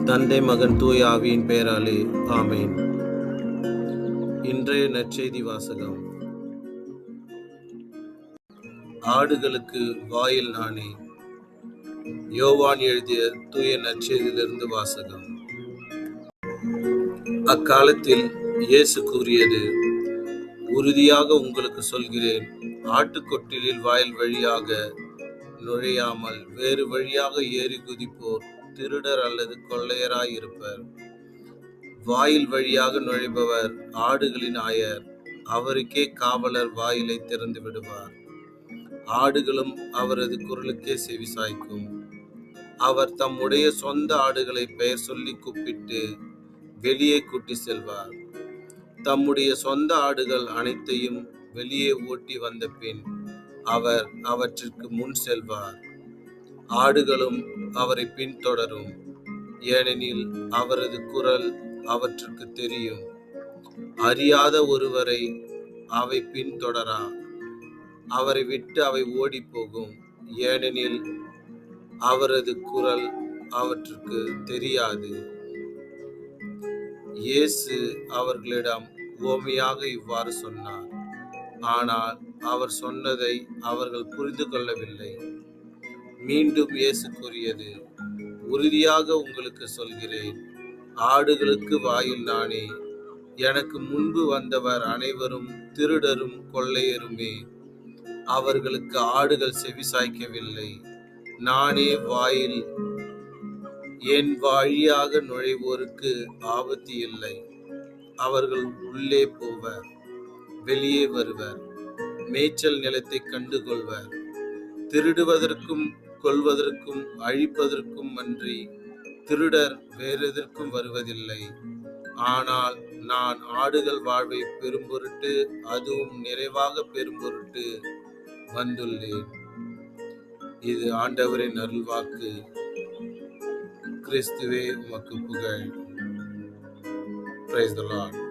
தந்தை மகன் தூய ஆவியின் பெயராலே ஆமேன். இன்றைய நற்செய்தி வாசகம். ஆடுகளுக்கு வாயில் நானே. யோவான் எழுதிய தூய நற்செய்தியிலிருந்து வாசகம். அக்காலத்தில் இயேசு கூறியது, உறுதியாக உங்களுக்கு சொல்கிறேன், ஆட்டுக்கொட்டிலில் வாயில் வழியாக நுழையாமல் வேறு வழியாக ஏறி குதிப்போர் திருடர் அல்லது கொள்ளையராய் இருப்பர். வாயில் வழியாக நுழைபவர் ஆடுகளின் ஆயர். அவருக்கே காவலர் வாயிலை திறந்து விடுவார். ஆடுகளும் அவரது குரலுக்கே செவிசாய்க்கும். அவர் தம்முடைய சொந்த ஆடுகளை பெயர் சொல்லி கூப்பிட்டு வெளியே கூட்டி செல்வார். தம்முடைய சொந்த ஆடுகள் அனைத்தையும் வெளியே ஓட்டி வந்த பின் அவர் அவற்றிற்கு முன் செல்வார். ஆடுகளும் அவரை பின்தொடரும், ஏனெனில் அவரது குரல் அவற்றுக்கு தெரியும். அறியாத ஒருவரை அவை பின்தொடரா. அவரை விட்டு அவை ஓடி போகும், ஏனெனில் அவரது குரல் அவற்றுக்கு தெரியாது. இயேசு அவர்களிடம் உவமையாக இவ்வாறு சொன்னார். ஆனால் அவர் சொன்னதை அவர்கள் புரிந்து கொள்ளவில்லை. மீண்டும் இயேசு கூறியது, உறுதியாக உங்களுக்கு சொல்கிறேன், ஆடுகளுக்கு வாயில் நானே. எனக்கு முன்பு வந்தவர் அனைவரும் திருடரும் கொள்ளையருமே. அவர்களுக்கு ஆடுகள் செவிசாய்க்கவில்லை. நானே வாயில். என் வழியாக நுழைவோருக்கு ஆபத்து இல்லை. அவர்கள் உள்ளே போவர், வெளியே வருவர், மேய்ச்சல் நிலத்தை கண்டுகொள்வர். திருடுவதற்கும் கொல்வதற்கும் அழிப்பதற்கும் அன்றி திருடர் வேறெதற்கும் வருவதில்லை. ஆனால் நான் ஆடுகள் வாழ்வை பெறும் பொருட்டு, அதுவும் நிறைவாக பெறும் பொருட்டு வந்துள்ளேன். இது ஆண்டவரின் அருள்வாக்கு. கிறிஸ்துவே உமக்கு புகழ். Praise the Lord.